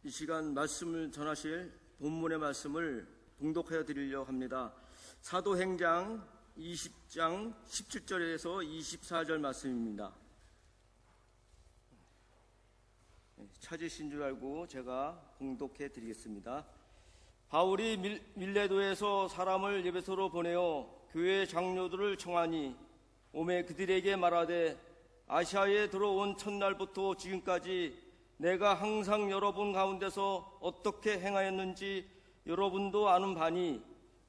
이 시간 말씀을 전하실 본문의 말씀을 봉독하여 드리려고 합니다. 사도행전 20장 17절에서 24절 말씀입니다. 찾으신 줄 알고 제가 봉독해 드리겠습니다. 바울이 밀레도에서 사람을 에베소로 보내어 교회 장로들을 청하니 오매 그들에게 말하되 아시아에 들어온 첫날부터 지금까지 내가 항상 여러분 가운데서 어떻게 행하였는지 여러분도 아는 바니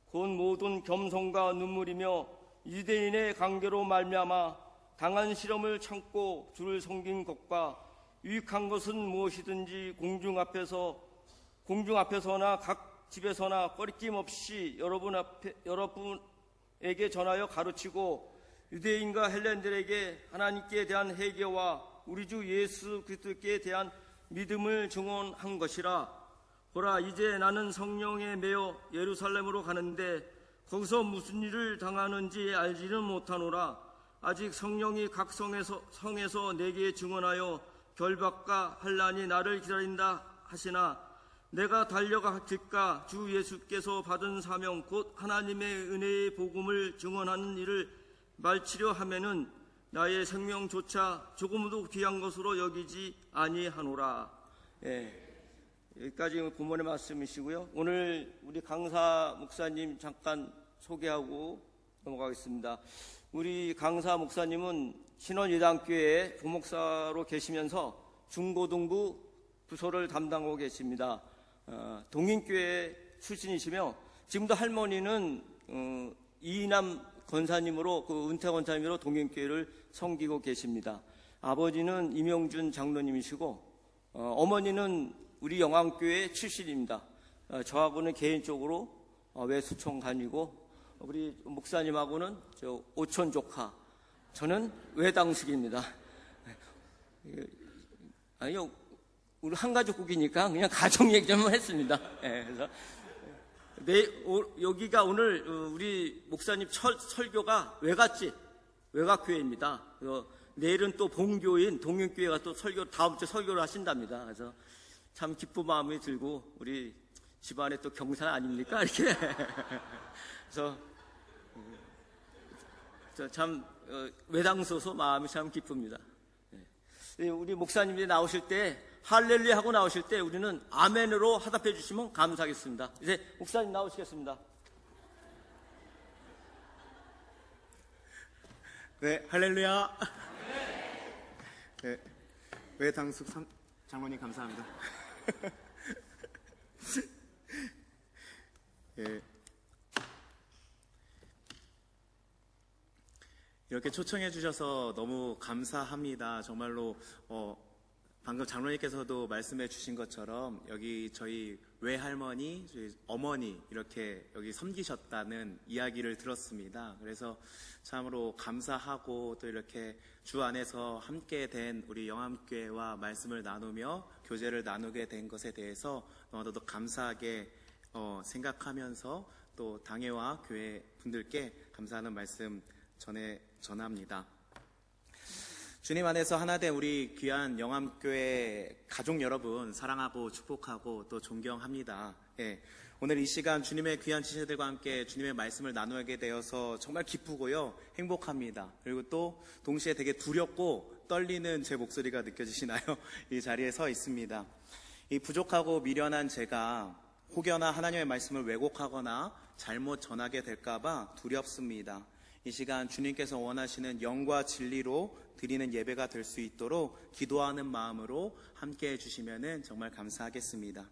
곧 모든 겸손과 눈물이며 유대인의 강제로 말미암아 당한 시험을 참고 주를 섬긴 것과 유익한 것은 무엇이든지 공중 앞에서나 각 집에서나 꺼리낌 없이 여러분에게 전하여 가르치고 유대인과 헬렌들에게 하나님께 대한 회개와 우리 주 예수 그리스도께 대한 믿음을 증언한 것이라. 보라, 이제 나는 성령에 매여 예루살렘으로 가는데 거기서 무슨 일을 당하는지 알지는 못하노라. 아직 성령이 각 성에서 내게 증언하여 결박과 환난이 나를 기다린다 하시나 내가 달려갈까 주 예수께서 받은 사명 곧 하나님의 은혜의 복음을 증언하는 일을 말치려 하면은 나의 생명조차 조금도 귀한 것으로 여기지 아니하노라. 여기까지 본문의 말씀이시고요. 오늘 우리 강사 목사님 잠깐 소개하고 넘어가겠습니다. 우리 강사 목사님은 신원예당교회 부목사로 계시면서 중고등부 부서를 담당하고 계십니다. 동인교회 출신이시며 지금도 할머니는 이남 권사님으로 은퇴 권사님으로 동인교회를 섬기고 계십니다. 아버지는 임영준 장로님이시고 어머니는 우리 영암교회 출신입니다. 저하고는 개인적으로 외수총 다니고 우리 목사님하고는 오촌 조카, 저는 외당숙입니다. 아니요, 우리 한가족국이니까 그냥 가족 얘기 좀 했습니다. 그래서 여기가 오늘 우리 목사님 설교가 외곽교회입니다. 내일은 또 본교인 동윤교회가 또 다음 주 설교를 하신답니다. 그래서 참 기쁜 마음이 들고 우리 집안에 또 경산 아닙니까? 이렇게. 그래서 참 외당소서 마음이 참 기쁩니다. 우리 목사님이 나오실 때 할렐루야 하고 나오실 때 우리는 아멘으로 화답해 주시면 감사하겠습니다. 이제 목사님 나오시겠습니다. 네, 할렐루야. 네, 외당숙 장로님 감사합니다. 예. 이렇게 초청해 주셔서 너무 감사합니다. 정말로 방금 장로님께서도 말씀해 주신 것처럼 여기 저희 외할머니, 저희 어머니 이렇게 여기 섬기셨다는 이야기를 들었습니다. 그래서 참으로 감사하고 또 이렇게 주 안에서 함께 된 우리 영암교회와 말씀을 나누며 교제를 나누게 된 것에 대해서 너무나도 감사하게 생각하면서 또 당회와 교회 분들께 감사하는 말씀 전합니다. 주님 안에서 하나된 우리 귀한 영암교회 가족 여러분 사랑하고 축복하고 또 존경합니다. 오늘 이 시간 주님의 귀한 지체들과 함께 주님의 말씀을 나누게 되어서 정말 기쁘고요, 행복합니다. 그리고 또 동시에 되게 두렵고 떨리는 제 목소리가 느껴지시나요? 이 자리에 서 있습니다. 이 부족하고 미련한 제가 혹여나 하나님의 말씀을 왜곡하거나 잘못 전하게 될까봐 두렵습니다. 이 시간 주님께서 원하시는 영과 진리로 드리는 예배가 될 수 있도록 기도하는 마음으로 함께 해주시면 정말 감사하겠습니다.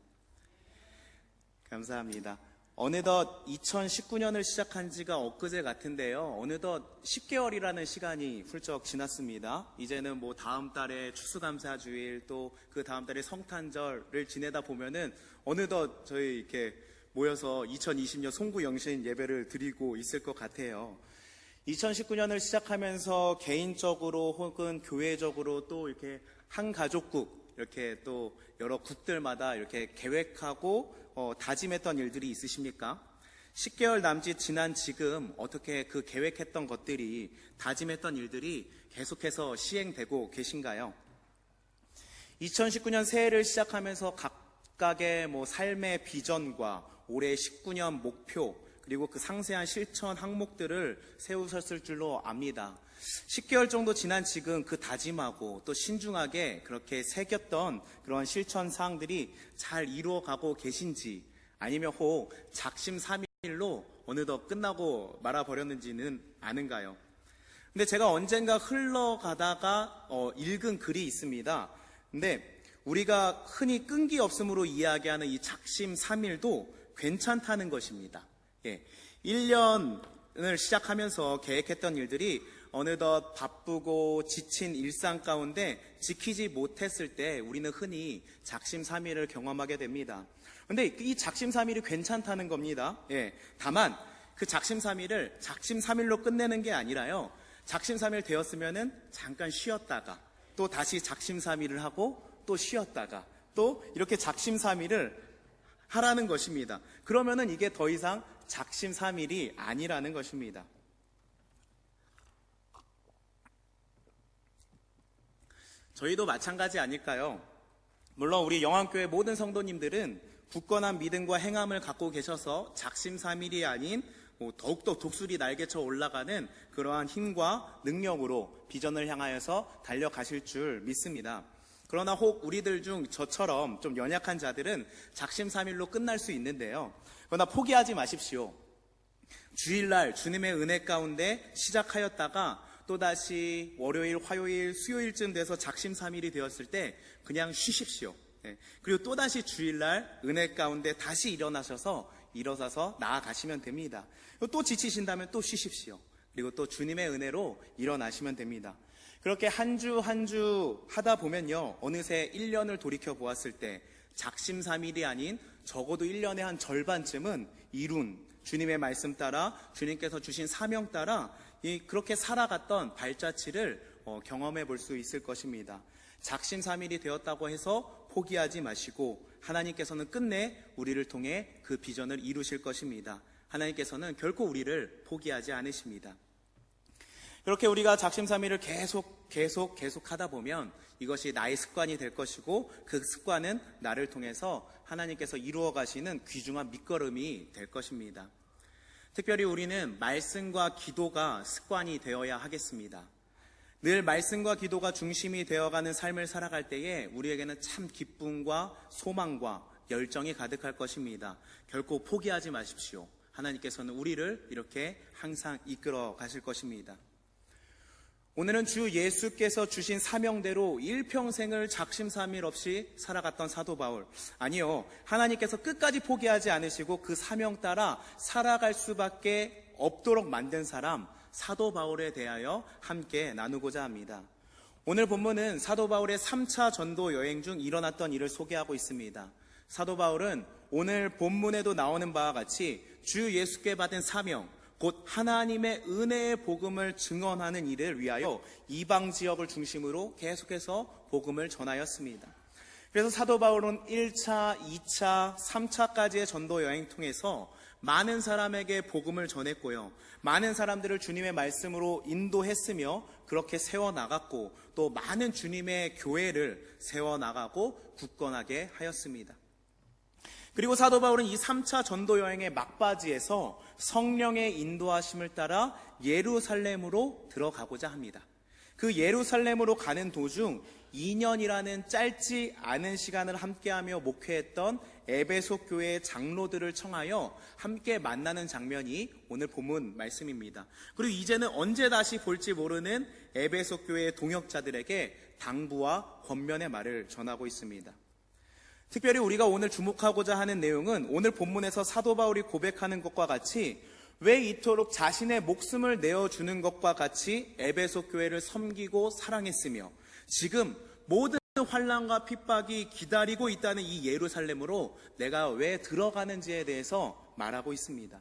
감사합니다. 어느덧 2019년을 시작한 지가 엊그제 같은데요. 어느덧 10개월이라는 시간이 훌쩍 지났습니다. 이제는 뭐 다음 달에 추수감사주일 또 그 다음 달에 성탄절을 지내다 보면은 어느덧 저희 이렇게 모여서 2020년 송구영신 예배를 드리고 있을 것 같아요. 2019년을 시작하면서 개인적으로 혹은 교회적으로 또 이렇게 한 가족국 이렇게 또 여러 국들마다 이렇게 계획하고 다짐했던 일들이 있으십니까? 10개월 남짓 지난 지금 어떻게 그 계획했던 것들이 다짐했던 일들이 계속해서 시행되고 계신가요? 2019년 새해를 시작하면서 각각의 삶의 비전과 올해 19년 목표, 그리고 그 상세한 실천 항목들을 세우셨을 줄로 압니다. 10개월 정도 지난 지금 그 다짐하고 또 신중하게 그렇게 새겼던 그런 실천 사항들이 잘 이루어가고 계신지, 아니면 혹 작심삼일로 어느덧 끝나고 말아버렸는지는 아는가요? 근데 제가 언젠가 흘러가다가 읽은 글이 있습니다. 근데 우리가 흔히 끈기 없음으로 이야기하는 이 작심삼일도 괜찮다는 것입니다. 1년을 시작하면서 계획했던 일들이 어느덧 바쁘고 지친 일상 가운데 지키지 못했을 때 우리는 흔히 작심삼일을 경험하게 됩니다. 근데 이 작심삼일이 괜찮다는 겁니다. 다만 그 작심삼일을 작심삼일로 끝내는 게 아니라요, 작심삼일 되었으면은 잠깐 쉬었다가 또 다시 작심삼일을 하고 또 쉬었다가 또 이렇게 작심삼일을 하라는 것입니다. 그러면은 이게 더 이상 작심삼일이 아니라는 것입니다. 저희도 마찬가지 아닐까요? 물론 우리 영암교회 모든 성도님들은 굳건한 믿음과 행함을 갖고 계셔서 작심삼일이 아닌 더욱더 독수리 날개쳐 올라가는 그러한 힘과 능력으로 비전을 향하여서 달려가실 줄 믿습니다. 그러나 혹 우리들 중 저처럼 좀 연약한 자들은 작심삼일로 끝날 수 있는데요. 그러나 포기하지 마십시오. 주일날 주님의 은혜 가운데 시작하였다가 또다시 월요일, 화요일, 수요일쯤 돼서 작심삼일이 되었을 때 그냥 쉬십시오. 그리고 또다시 주일날 은혜 가운데 다시 일어서서 나아가시면 됩니다. 또 지치신다면 또 쉬십시오. 그리고 또 주님의 은혜로 일어나시면 됩니다. 그렇게 한 주 한 주 하다 보면요, 어느새 1년을 돌이켜 보았을 때 작심삼일이 아닌 적어도 1년의 한 절반쯤은 이룬, 주님의 말씀 따라 주님께서 주신 사명 따라 그렇게 살아갔던 발자취를 경험해 볼 수 있을 것입니다. 작심삼일이 되었다고 해서 포기하지 마시고 하나님께서는 끝내 우리를 통해 그 비전을 이루실 것입니다. 하나님께서는 결코 우리를 포기하지 않으십니다. 그렇게 우리가 작심삼일을 계속 하다 보면 이것이 나의 습관이 될 것이고, 그 습관은 나를 통해서 하나님께서 이루어 가시는 귀중한 밑거름이 될 것입니다. 특별히 우리는 말씀과 기도가 습관이 되어야 하겠습니다. 늘 말씀과 기도가 중심이 되어가는 삶을 살아갈 때에 우리에게는 참 기쁨과 소망과 열정이 가득할 것입니다. 결코 포기하지 마십시오. 하나님께서는 우리를 이렇게 항상 이끌어 가실 것입니다. 오늘은 주 예수께서 주신 사명대로 일평생을 작심삼일 없이 살아갔던 사도 바울, 아니요, 하나님께서 끝까지 포기하지 않으시고 그 사명 따라 살아갈 수밖에 없도록 만든 사람, 사도 바울에 대하여 함께 나누고자 합니다. 오늘 본문은 사도 바울의 3차 전도 여행 중 일어났던 일을 소개하고 있습니다. 사도 바울은 오늘 본문에도 나오는 바와 같이 주 예수께 받은 사명, 곧 하나님의 은혜의 복음을 증언하는 일을 위하여 이방 지역을 중심으로 계속해서 복음을 전하였습니다. 그래서 사도 바울은 1차, 2차, 3차까지의 전도 여행 통해서 많은 사람에게 복음을 전했고요, 많은 사람들을 주님의 말씀으로 인도했으며 그렇게 세워나갔고, 또 많은 주님의 교회를 세워나가고 굳건하게 하였습니다. 그리고 사도 바울은 이 3차 전도 여행의 막바지에서 성령의 인도하심을 따라 예루살렘으로 들어가고자 합니다. 그 예루살렘으로 가는 도중 2년이라는 짧지 않은 시간을 함께하며 목회했던 에베소 교회의 장로들을 청하여 함께 만나는 장면이 오늘 본문 말씀입니다. 그리고 이제는 언제 다시 볼지 모르는 에베소 교회의 동역자들에게 당부와 권면의 말을 전하고 있습니다. 특별히 우리가 오늘 주목하고자 하는 내용은 오늘 본문에서 사도 바울이 고백하는 것과 같이 왜 이토록 자신의 목숨을 내어주는 것과 같이 에베소 교회를 섬기고 사랑했으며 지금 모든 환난과 핍박이 기다리고 있다는 이 예루살렘으로 내가 왜 들어가는지에 대해서 말하고 있습니다.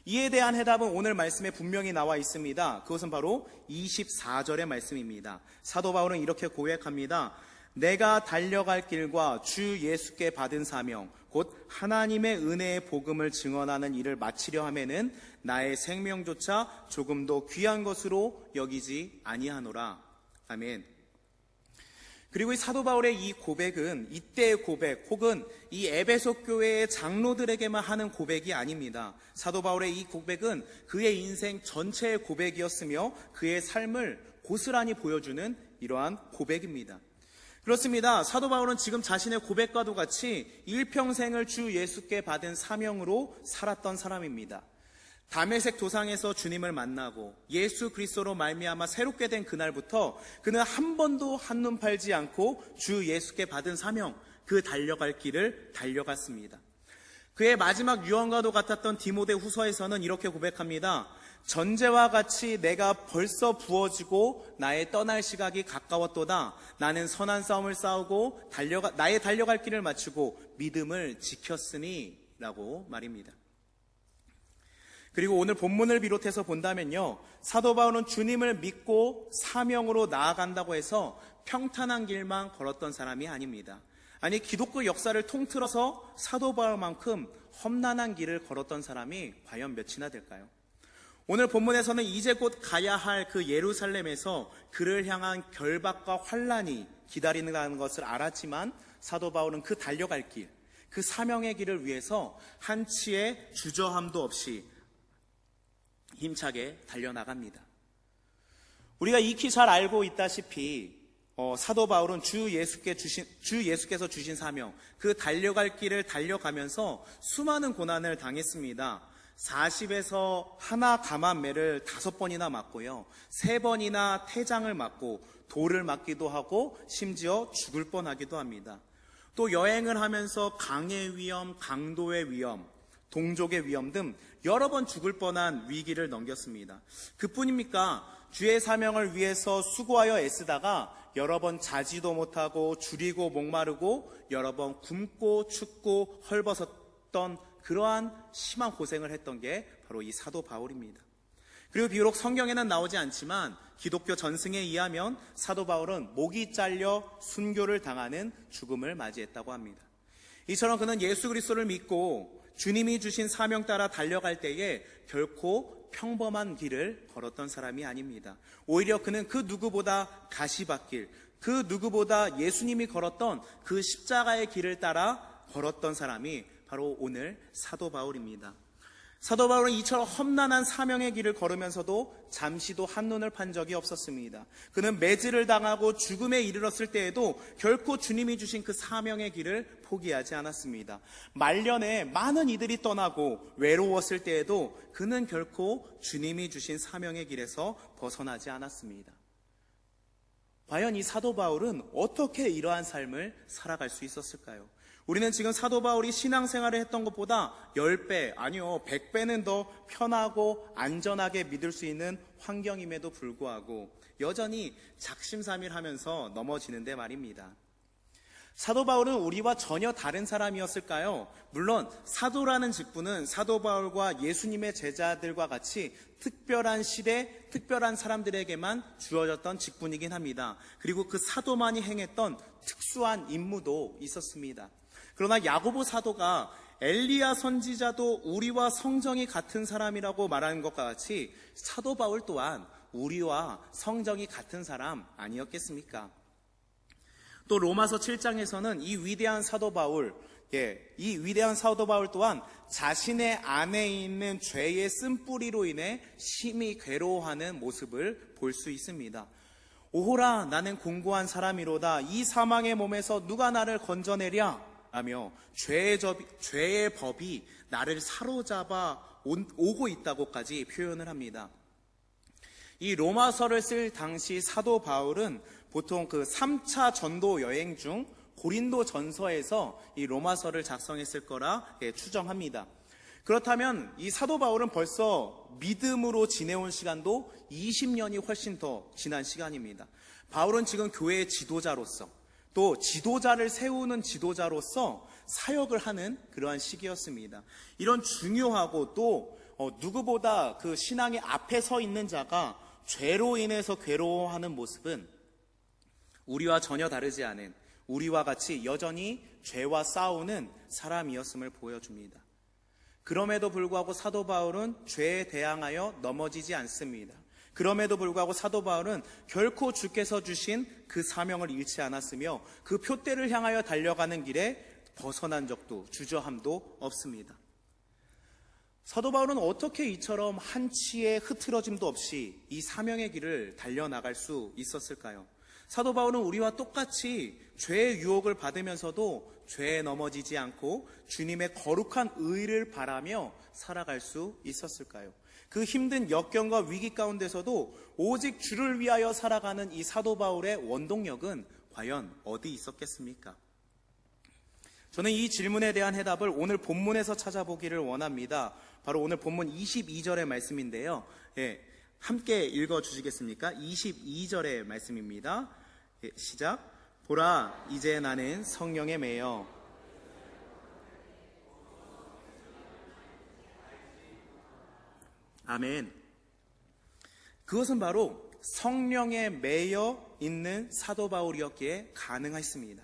이에 대한 해답은 오늘 말씀에 분명히 나와 있습니다. 그것은 바로 24절의 말씀입니다. 사도 바울은 이렇게 고백합니다. 내가 달려갈 길과 주 예수께 받은 사명, 곧 하나님의 은혜의 복음을 증언하는 일을 마치려 하면은 나의 생명조차 조금도 귀한 것으로 여기지 아니하노라. 아멘. 그리고 이 사도 바울의 이 고백은 이때의 고백 혹은 이 에베소 교회의 장로들에게만 하는 고백이 아닙니다. 사도 바울의 이 고백은 그의 인생 전체의 고백이었으며 그의 삶을 고스란히 보여주는 이러한 고백입니다. 그렇습니다. 사도 바울은 지금 자신의 고백과도 같이 일평생을 주 예수께 받은 사명으로 살았던 사람입니다. 다메섹 도상에서 주님을 만나고 예수 그리스도로 말미암아 새롭게 된 그날부터 그는 한 번도 한눈 팔지 않고 주 예수께 받은 사명, 그 달려갈 길을 달려갔습니다. 그의 마지막 유언과도 같았던 디모데 후서에서는 이렇게 고백합니다. 전제와 같이 내가 벌써 부어지고 나의 떠날 시각이 가까웠도다. 나는 선한 싸움을 싸우고 나의 달려갈 길을 마치고 믿음을 지켰으니 라고 말입니다. 그리고 오늘 본문을 비롯해서 본다면요, 사도 바울은 주님을 믿고 사명으로 나아간다고 해서 평탄한 길만 걸었던 사람이 아닙니다. 아니, 기독교 역사를 통틀어서 사도 바울만큼 험난한 길을 걸었던 사람이 과연 몇이나 될까요? 오늘 본문에서는 이제 곧 가야 할 그 예루살렘에서 그를 향한 결박과 환란이 기다리는 것을 알았지만 사도 바울은 그 달려갈 길, 그 사명의 길을 위해서 한치의 주저함도 없이 힘차게 달려나갑니다. 우리가 익히 잘 알고 있다시피 사도 바울은 주 예수께서 주신 사명, 그 달려갈 길을 달려가면서 수많은 고난을 당했습니다. 40에서 하나 감한 매를 5번이나 맞고요, 3번이나 태장을 맞고 돌을 맞기도 하고 심지어 죽을 뻔하기도 합니다. 또 여행을 하면서 강의 위험, 강도의 위험, 동족의 위험 등 여러 번 죽을 뻔한 위기를 넘겼습니다. 그뿐입니까? 주의 사명을 위해서 수고하여 애쓰다가 여러 번 자지도 못하고 줄이고 목마르고 여러 번 굶고 춥고 헐벗었던 그러한 심한 고생을 했던 게 바로 이 사도 바울입니다. 그리고 비록 성경에는 나오지 않지만 기독교 전승에 의하면 사도 바울은 목이 잘려 순교를 당하는 죽음을 맞이했다고 합니다. 이처럼 그는 예수 그리스도를 믿고 주님이 주신 사명 따라 달려갈 때에 결코 평범한 길을 걸었던 사람이 아닙니다. 오히려 그는 그 누구보다 가시밭길, 그 누구보다 예수님이 걸었던 그 십자가의 길을 따라 걸었던 사람이 바로 오늘 사도 바울입니다. 사도 바울은 이처럼 험난한 사명의 길을 걸으면서도 잠시도 한눈을 판 적이 없었습니다. 그는 매질을 당하고 죽음에 이르렀을 때에도 결코 주님이 주신 그 사명의 길을 포기하지 않았습니다. 말년에 많은 이들이 떠나고 외로웠을 때에도 그는 결코 주님이 주신 사명의 길에서 벗어나지 않았습니다. 과연 이 사도 바울은 어떻게 이러한 삶을 살아갈 수 있었을까요? 우리는 지금 사도 바울이 신앙생활을 했던 것보다 10배, 아니요 100배는 더 편하고 안전하게 믿을 수 있는 환경임에도 불구하고 여전히 작심삼일하면서 넘어지는데 말입니다. 사도 바울은 우리와 전혀 다른 사람이었을까요? 물론 사도라는 직분은 사도 바울과 예수님의 제자들과 같이 특별한 시대, 특별한 사람들에게만 주어졌던 직분이긴 합니다. 그리고 그 사도만이 행했던 특수한 임무도 있었습니다. 그러나 야고보 사도가 엘리야 선지자도 우리와 성정이 같은 사람이라고 말하는 것과 같이 사도 바울 또한 우리와 성정이 같은 사람 아니었겠습니까? 또 로마서 7장에서는 이 위대한 사도 바울 또한 자신의 안에 있는 죄의 쓴뿌리로 인해 심히 괴로워하는 모습을 볼 수 있습니다. 오호라, 나는 공고한 사람이로다. 이 사망의 몸에서 누가 나를 건져내랴? 라며 죄의 법이 나를 사로잡아 오고 있다고까지 표현을 합니다. 이 로마서를 쓸 당시 사도 바울은 보통 그 3차 전도 여행 중 고린도 전서에서 이 로마서를 작성했을 거라 추정합니다. 그렇다면 이 사도 바울은 벌써 믿음으로 지내온 시간도 20년이 훨씬 더 지난 시간입니다. 바울은 지금 교회의 지도자로서 또 지도자를 세우는 지도자로서 사역을 하는 그러한 시기였습니다. 이런 중요하고 또 누구보다 그 신앙의 앞에 서 있는 자가 죄로 인해서 괴로워하는 모습은 우리와 전혀 다르지 않은, 우리와 같이 여전히 죄와 싸우는 사람이었음을 보여줍니다. 그럼에도 불구하고 사도 바울은 죄에 대항하여 넘어지지 않습니다. 그럼에도 불구하고 사도 바울은 결코 주께서 주신 그 사명을 잃지 않았으며 그 표대를 향하여 달려가는 길에 벗어난 적도 주저함도 없습니다. 사도 바울은 어떻게 이처럼 한치의 흐트러짐도 없이 이 사명의 길을 달려나갈 수 있었을까요? 사도 바울은 우리와 똑같이 죄의 유혹을 받으면서도 죄에 넘어지지 않고 주님의 거룩한 의를 바라며 살아갈 수 있었을까요? 그 힘든 역경과 위기 가운데서도 오직 주를 위하여 살아가는 이 사도 바울의 원동력은 과연 어디 있었겠습니까? 저는 이 질문에 대한 해답을 오늘 본문에서 찾아보기를 원합니다. 바로 오늘 본문 22절의 말씀인데요. 함께 읽어주시겠습니까? 22절의 말씀입니다. 시작. 보라, 이제 나는 성령에 매여 아멘. 그것은 바로 성령에 매여 있는 사도 바울이었기에 가능했습니다.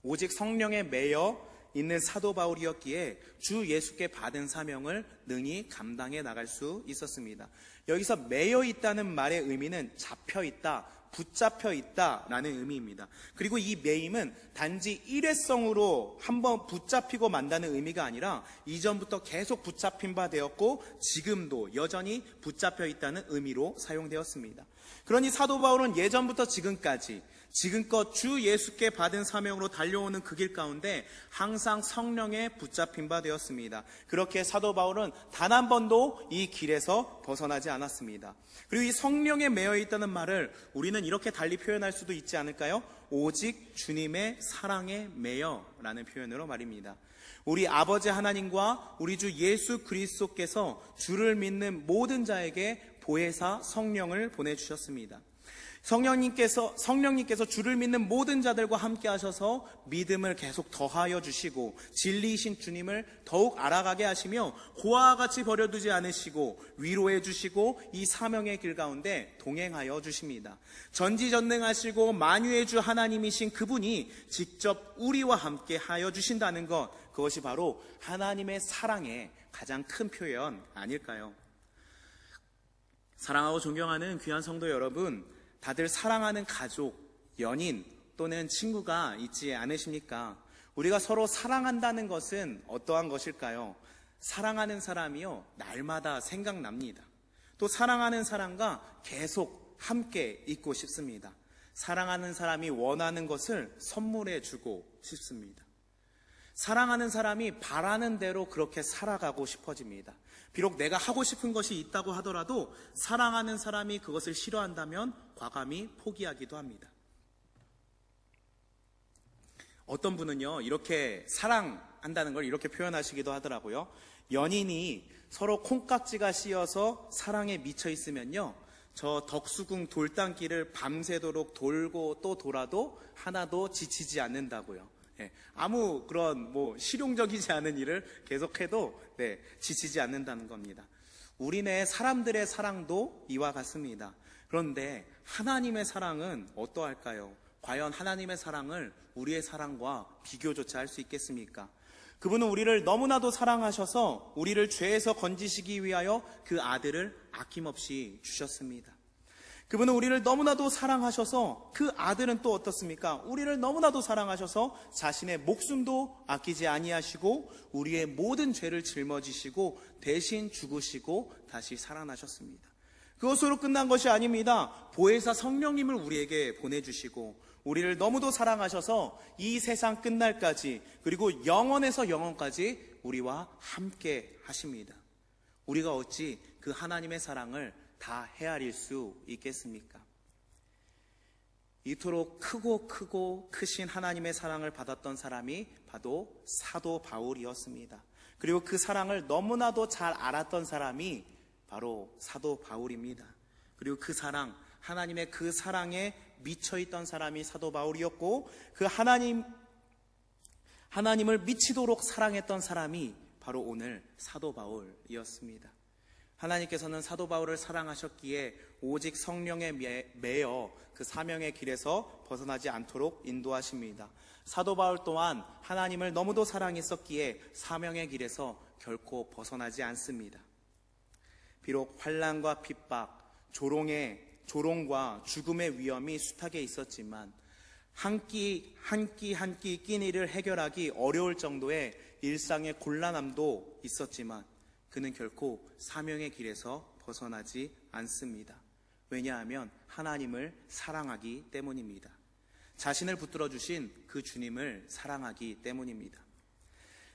오직 성령에 매여 있는 사도 바울이었기에 주 예수께 받은 사명을 능히 감당해 나갈 수 있었습니다. 여기서 매여 있다는 말의 의미는 잡혀 있다, 붙잡혀 있다라는 의미입니다. 그리고 이 매임은 단지 일회성으로 한번 붙잡히고 만다는 의미가 아니라 이전부터 계속 붙잡힌 바 되었고 지금도 여전히 붙잡혀 있다는 의미로 사용되었습니다. 그러니 사도 바울은 예전부터 지금까지 지금껏 주 예수께 받은 사명으로 달려오는 그 길 가운데 항상 성령에 붙잡힌 바 되었습니다. 그렇게 사도 바울은 단 한 번도 이 길에서 벗어나지 않았습니다. 그리고 이 성령에 매여 있다는 말을 우리는 이렇게 달리 표현할 수도 있지 않을까요? 오직 주님의 사랑에 매여 라는 표현으로 말입니다. 우리 아버지 하나님과 우리 주 예수 그리스도께서 주를 믿는 모든 자에게 보혜사 성령을 보내주셨습니다. 성령님께서 주를 믿는 모든 자들과 함께 하셔서 믿음을 계속 더하여 주시고 진리이신 주님을 더욱 알아가게 하시며 고아와 같이 버려두지 않으시고 위로해 주시고 이 사명의 길 가운데 동행하여 주십니다. 전지전능하시고 만유의 주 하나님이신 그분이 직접 우리와 함께 하여 주신다는 것, 그것이 바로 하나님의 사랑의 가장 큰 표현 아닐까요? 사랑하고 존경하는 귀한 성도 여러분, 다들 사랑하는 가족, 연인 또는 친구가 있지 않으십니까? 우리가 서로 사랑한다는 것은 어떠한 것일까요? 사랑하는 사람이요, 날마다 생각납니다. 또 사랑하는 사람과 계속 함께 있고 싶습니다. 사랑하는 사람이 원하는 것을 선물해 주고 싶습니다. 사랑하는 사람이 바라는 대로 그렇게 살아가고 싶어집니다. 비록 내가 하고 싶은 것이 있다고 하더라도 사랑하는 사람이 그것을 싫어한다면 과감히 포기하기도 합니다. 어떤 분은요, 이렇게 사랑한다는 걸 이렇게 표현하시기도 하더라고요. 연인이 서로 콩깍지가 씌어서 사랑에 미쳐 있으면요, 저 덕수궁 돌담길을 밤새도록 돌고 또 돌아도 하나도 지치지 않는다고요. 아무 그런 실용적이지 않은 일을 계속해도 지치지 않는다는 겁니다. 우리네 사람들의 사랑도 이와 같습니다. 그런데 하나님의 사랑은 어떠할까요? 과연 하나님의 사랑을 우리의 사랑과 비교조차 할 수 있겠습니까? 그분은 우리를 너무나도 사랑하셔서 우리를 죄에서 건지시기 위하여 그 아들을 아낌없이 주셨습니다. 그분은 우리를 너무나도 사랑하셔서 그 아들은 또 어떻습니까? 우리를 너무나도 사랑하셔서 자신의 목숨도 아끼지 아니하시고 우리의 모든 죄를 짊어지시고 대신 죽으시고 다시 살아나셨습니다. 그것으로 끝난 것이 아닙니다. 보혜사 성령님을 우리에게 보내주시고 우리를 너무도 사랑하셔서 이 세상 끝날까지 그리고 영원에서 영원까지 우리와 함께 하십니다. 우리가 어찌 그 하나님의 사랑을 다 헤아릴 수 있겠습니까? 이토록 크고 크신 하나님의 사랑을 받았던 사람이 바로 사도 바울이었습니다. 그리고 그 사랑을 너무나도 잘 알았던 사람이 바로 사도 바울입니다. 그리고 그 사랑, 하나님의 그 사랑에 미쳐있던 사람이 사도 바울이었고 그 하나님을 미치도록 사랑했던 사람이 바로 오늘 사도 바울이었습니다. 하나님께서는 사도 바울을 사랑하셨기에 오직 성령에 매여 그 사명의 길에서 벗어나지 않도록 인도하십니다. 사도 바울 또한 하나님을 너무도 사랑했었기에 사명의 길에서 결코 벗어나지 않습니다. 비록 환난과 핍박, 조롱과 죽음의 위험이 숱하게 있었지만 한 끼 끼니를 해결하기 어려울 정도의 일상의 곤란함도 있었지만 그는 결코 사명의 길에서 벗어나지 않습니다. 왜냐하면 하나님을 사랑하기 때문입니다. 자신을 붙들어 주신 그 주님을 사랑하기 때문입니다.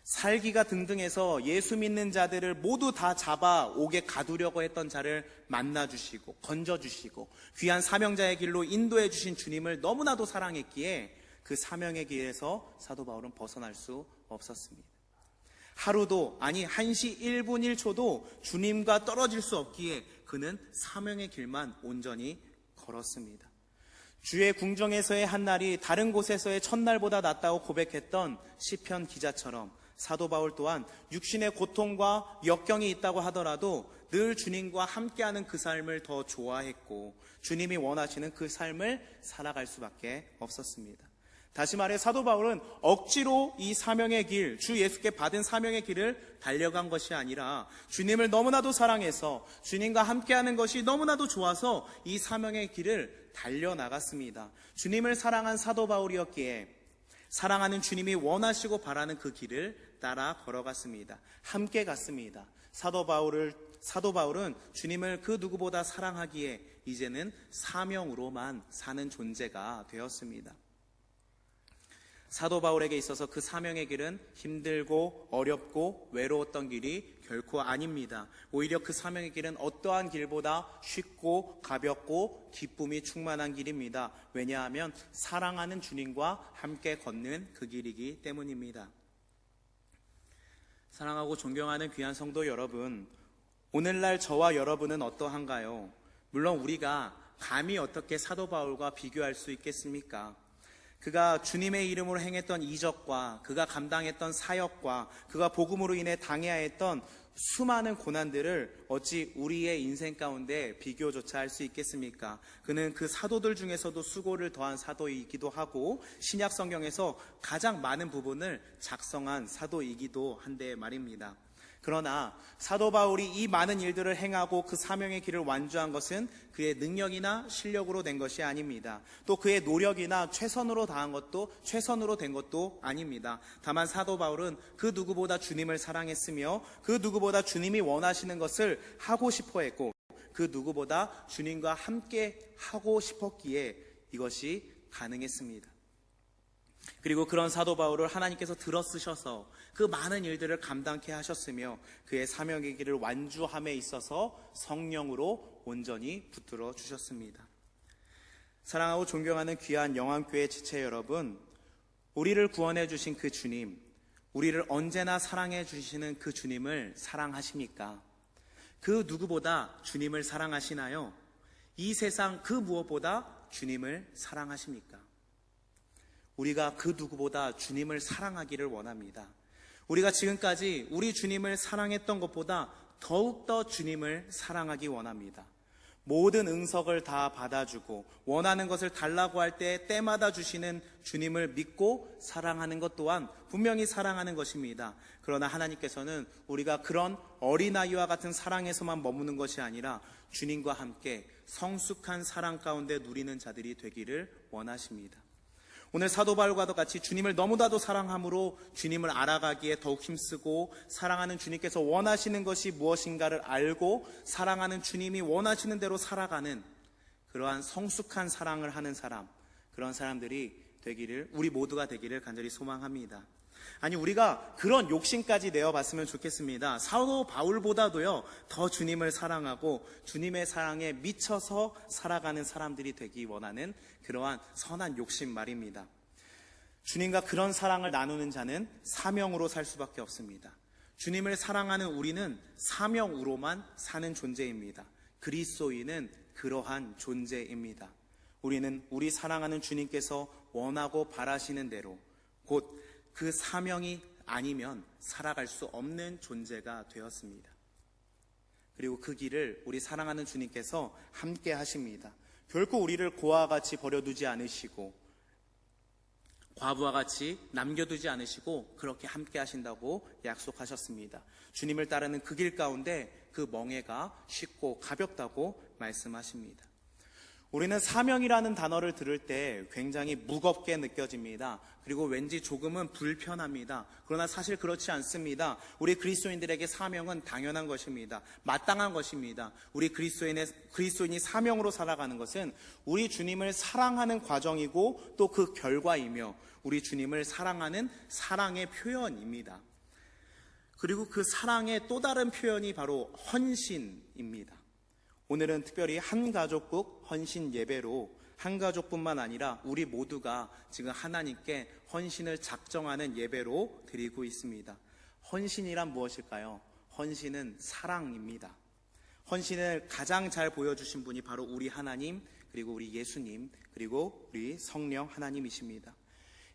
살기가 등등해서 예수 믿는 자들을 모두 다 잡아 옥에 가두려고 했던 자를 만나주시고 건져주시고 귀한 사명자의 길로 인도해 주신 주님을 너무나도 사랑했기에 그 사명의 길에서 사도 바울은 벗어날 수 없었습니다. 하루도 아니 1시 1분 1초도 주님과 떨어질 수 없기에 그는 사명의 길만 온전히 걸었습니다. 주의 궁정에서의 한 날이 다른 곳에서의 첫날보다 낫다고 고백했던 시편 기자처럼 사도 바울 또한 육신의 고통과 역경이 있다고 하더라도 늘 주님과 함께하는 그 삶을 더 좋아했고 주님이 원하시는 그 삶을 살아갈 수밖에 없었습니다. 다시 말해 사도 바울은 억지로 이 사명의 길, 주 예수께 받은 사명의 길을 달려간 것이 아니라 주님을 너무나도 사랑해서 주님과 함께하는 것이 너무나도 좋아서 이 사명의 길을 달려나갔습니다. 주님을 사랑한 사도 바울이었기에 사랑하는 주님이 원하시고 바라는 그 길을 따라 걸어갔습니다. 함께 갔습니다. 사도 바울은 주님을 그 누구보다 사랑하기에 이제는 사명으로만 사는 존재가 되었습니다. 사도 바울에게 있어서 그 사명의 길은 힘들고 어렵고 외로웠던 길이 결코 아닙니다. 오히려 그 사명의 길은 어떠한 길보다 쉽고 가볍고 기쁨이 충만한 길입니다. 왜냐하면 사랑하는 주님과 함께 걷는 그 길이기 때문입니다. 사랑하고 존경하는 귀한 성도 여러분, 오늘날 저와 여러분은 어떠한가요? 물론 우리가 감히 어떻게 사도 바울과 비교할 수 있겠습니까? 그가 주님의 이름으로 행했던 이적과 그가 감당했던 사역과 그가 복음으로 인해 당해야 했던 수많은 고난들을 어찌 우리의 인생 가운데 비교조차 할 수 있겠습니까? 그는 그 사도들 중에서도 수고를 더한 사도이기도 하고 신약 성경에서 가장 많은 부분을 작성한 사도이기도 한데 말입니다. 그러나 사도 바울이 이 많은 일들을 행하고 그 사명의 길을 완주한 것은 그의 능력이나 실력으로 된 것이 아닙니다. 또 그의 노력이나 최선으로 된 것도 아닙니다. 다만 사도 바울은 그 누구보다 주님을 사랑했으며 그 누구보다 주님이 원하시는 것을 하고 싶어 했고 그 누구보다 주님과 함께 하고 싶었기에 이것이 가능했습니다. 그리고 그런 사도 바울을 하나님께서 들어쓰셔서 그 많은 일들을 감당케 하셨으며 그의 사명의 길을 완주함에 있어서 성령으로 온전히 붙들어 주셨습니다. 사랑하고 존경하는 귀한 영암교회 지체 여러분, 우리를 구원해 주신 그 주님, 우리를 언제나 사랑해 주시는 그 주님을 사랑하십니까? 그 누구보다 주님을 사랑하시나요? 이 세상 그 무엇보다 주님을 사랑하십니까? 우리가 그 누구보다 주님을 사랑하기를 원합니다. 우리가 지금까지 우리 주님을 사랑했던 것보다 더욱더 주님을 사랑하기 원합니다. 모든 응석을 다 받아주고 원하는 것을 달라고 할 때 때마다 주시는 주님을 믿고 사랑하는 것 또한 분명히 사랑하는 것입니다. 그러나 하나님께서는 우리가 그런 어린아이와 같은 사랑에서만 머무는 것이 아니라 주님과 함께 성숙한 사랑 가운데 누리는 자들이 되기를 원하십니다. 오늘 사도 바울과도 같이 주님을 너무나도 사랑함으로 주님을 알아가기에 더욱 힘쓰고 사랑하는 주님께서 원하시는 것이 무엇인가를 알고 사랑하는 주님이 원하시는 대로 살아가는 그러한 성숙한 사랑을 하는 사람, 그런 사람들이 되기를, 우리 모두가 되기를 간절히 소망합니다. 아니, 우리가 그런 욕심까지 내어봤으면 좋겠습니다. 사도 바울보다도요 더 주님을 사랑하고 주님의 사랑에 미쳐서 살아가는 사람들이 되기 원하는 그러한 선한 욕심 말입니다. 주님과 그런 사랑을 나누는 자는 사명으로 살 수밖에 없습니다. 주님을 사랑하는 우리는 사명으로만 사는 존재입니다. 그리스도인은 그러한 존재입니다. 우리는 우리 사랑하는 주님께서 원하고 바라시는 대로 곧 그 사명이 아니면 살아갈 수 없는 존재가 되었습니다. 그리고 그 길을 우리 사랑하는 주님께서 함께 하십니다. 결코 우리를 고아와 같이 버려두지 않으시고 과부와 같이 남겨두지 않으시고 그렇게 함께 하신다고 약속하셨습니다. 주님을 따르는 그 길 가운데 그 멍에가 쉽고 가볍다고 말씀하십니다. 우리는 사명이라는 단어를 들을 때 굉장히 무겁게 느껴집니다. 그리고 왠지 조금은 불편합니다. 그러나 사실 그렇지 않습니다. 우리 그리스도인들에게 사명은 당연한 것입니다. 마땅한 것입니다. 우리 그리스도인이 사명으로 살아가는 것은 우리 주님을 사랑하는 과정이고 또 그 결과이며 우리 주님을 사랑하는 사랑의 표현입니다. 그리고 그 사랑의 또 다른 표현이 바로 헌신입니다. 오늘은 특별히 한가족국 헌신 예배로 한가족뿐만 아니라 우리 모두가 지금 하나님께 헌신을 작정하는 예배로 드리고 있습니다. 헌신이란 무엇일까요? 헌신은 사랑입니다. 헌신을 가장 잘 보여주신 분이 바로 우리 하나님, 그리고 우리 예수님, 그리고 우리 성령 하나님이십니다.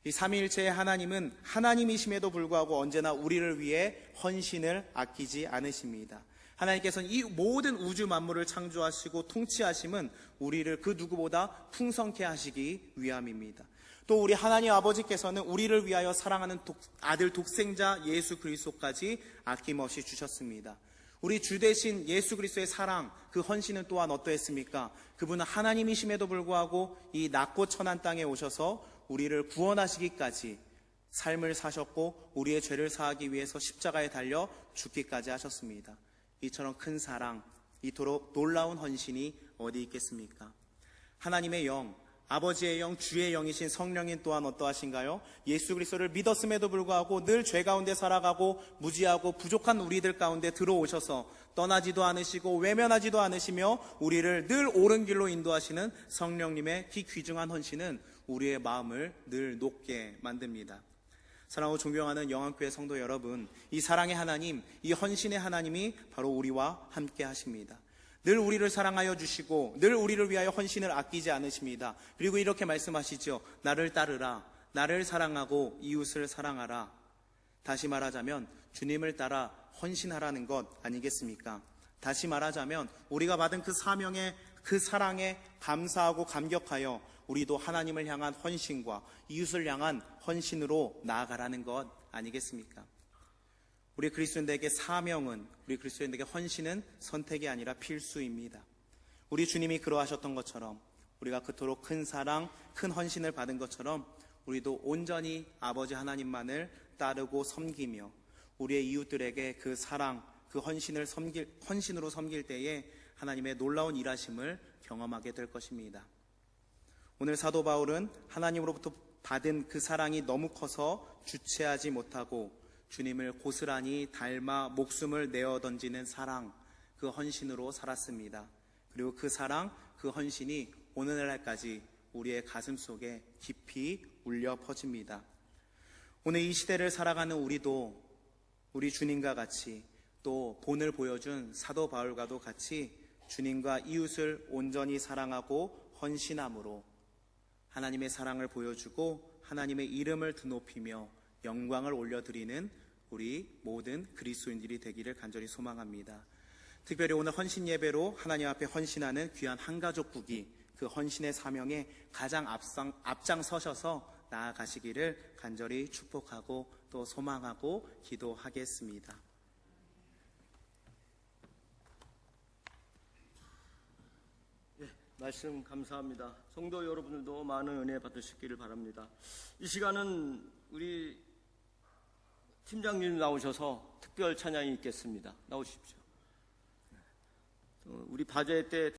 이 삼위일체의 하나님은 하나님이심에도 불구하고 언제나 우리를 위해 헌신을 아끼지 않으십니다. 하나님께서는 이 모든 우주 만물을 창조하시고 통치하심은 우리를 그 누구보다 풍성케 하시기 위함입니다. 또 우리 하나님 아버지께서는 우리를 위하여 사랑하는 아들 독생자 예수 그리스도까지 아낌없이 주셨습니다. 우리 주 대신 예수 그리스도의 사랑, 그 헌신은 또한 어떠했습니까? 그분은 하나님이심에도 불구하고 이 낮고 천한 땅에 오셔서 우리를 구원하시기까지 삶을 사셨고 우리의 죄를 사하기 위해서 십자가에 달려 죽기까지 하셨습니다. 이처럼 큰 사랑, 이토록 놀라운 헌신이 어디 있겠습니까? 하나님의 영, 아버지의 영, 주의 영이신 성령님 또한 어떠하신가요? 예수 그리스도를 믿었음에도 불구하고 늘 죄 가운데 살아가고 무지하고 부족한 우리들 가운데 들어오셔서 떠나지도 않으시고 외면하지도 않으시며 우리를 늘 옳은 길로 인도하시는 성령님의 귀중한 헌신은 우리의 마음을 늘 높게 만듭니다. 사랑하고 존경하는 영안교회 성도 여러분, 이 사랑의 하나님, 이 헌신의 하나님이 바로 우리와 함께 하십니다. 늘 우리를 사랑하여 주시고 늘 우리를 위하여 헌신을 아끼지 않으십니다. 그리고 이렇게 말씀하시죠. 나를 따르라. 나를 사랑하고 이웃을 사랑하라. 다시 말하자면 주님을 따라 헌신하라는 것 아니겠습니까? 다시 말하자면 우리가 받은 그 사명에, 그 사랑에 감사하고 감격하여 우리도 하나님을 향한 헌신과 이웃을 향한 헌신으로 나아가라는 것 아니겠습니까? 우리 그리스도인들에게 사명은, 우리 그리스도인들에게 헌신은 선택이 아니라 필수입니다. 우리 주님이 그러하셨던 것처럼, 우리가 그토록 큰 사랑, 큰 헌신을 받은 것처럼 우리도 온전히 아버지 하나님만을 따르고 섬기며 우리의 이웃들에게 그 사랑, 그 헌신으로 섬길 때에 하나님의 놀라운 일하심을 경험하게 될 것입니다. 오늘 사도 바울은 하나님으로부터 받은 그 사랑이 너무 커서 주체하지 못하고 주님을 고스란히 닮아 목숨을 내어 던지는 사랑, 그 헌신으로 살았습니다. 그리고 그 사랑, 그 헌신이 오늘날까지 우리의 가슴 속에 깊이 울려 퍼집니다. 오늘 이 시대를 살아가는 우리도 우리 주님과 같이 또 본을 보여준 사도 바울과도 같이 주님과 이웃을 온전히 사랑하고 헌신함으로 하나님의 사랑을 보여주고 하나님의 이름을 드높이며 영광을 올려드리는 우리 모든 그리스도인들이 되기를 간절히 소망합니다. 특별히 오늘 헌신 예배로 하나님 앞에 헌신하는 귀한 한가족국이 그 헌신의 사명에 가장 앞장서셔서 나아가시기를 간절히 축복하고 또 소망하고 기도하겠습니다. 말씀 감사합니다. 성도 여러분들도 많은 은혜 받으시기를 바랍니다. 이 시간은 우리 팀장님 나오셔서 특별 찬양이 있겠습니다. 나오십시오. 우리 바제 때